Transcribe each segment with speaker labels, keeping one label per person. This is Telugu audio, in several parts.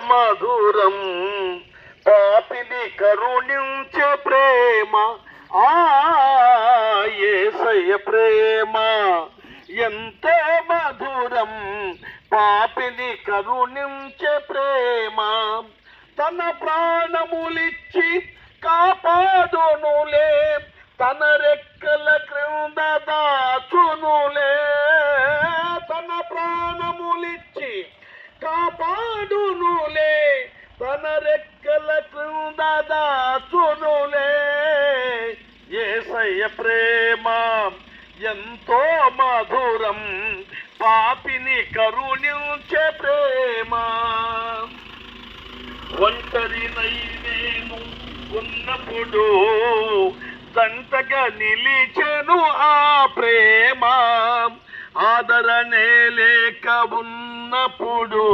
Speaker 1: మధురం పాపిని కరుణించే ప్రేమ ఆ యేసయ్య ప్రేమ ఎంతో మధురం పాపిని కరుణించే ప్రేమ తన ప్రాణములిచ్చి కాపాడునులే తన రెక్కల క్రింద దాచునులే తన ప్రాణములిచ్చి కాపాడునులే తన రెక్కల క్రింద దాచునులే యేసయ్య ప్రేమ ఎంతో మధురం పాపిని కరుణించే ప్రేమ ఒంటరినై నేను ఉన్నప్పుడు దంతగా నిలిచెను ఆ ప్రేమ ఆదరణే లేక ఉన్నప్పుడు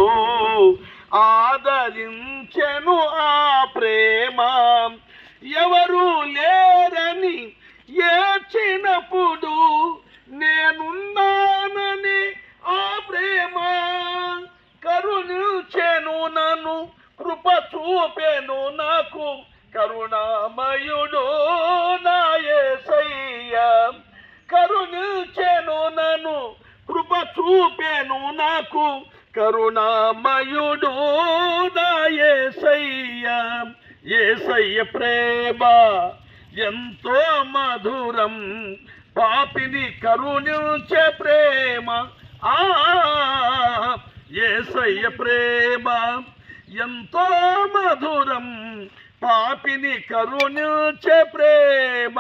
Speaker 1: ఆదరించెను ఆ ప్రేమ ఎవరు లేరని ఏడ్చినప్పుడు నేనున్నానని ఆ ప్రేమ కరుణించెను నన్ను కృప చూపెను నాకు కరుణామయుడు నా యేసయ్య కరుణించెను నన్ను కృప చూపెను నాకు కరుణామయుడు నా యేసయ్య యేసయ్య ప్రేమ ఎంతో మధురం పాపిని కరుణించే ప్రేమ ఆ యేసయ్య ప్రేమ ఎంతో మధురం పాపిని కరుణించే ప్రేమ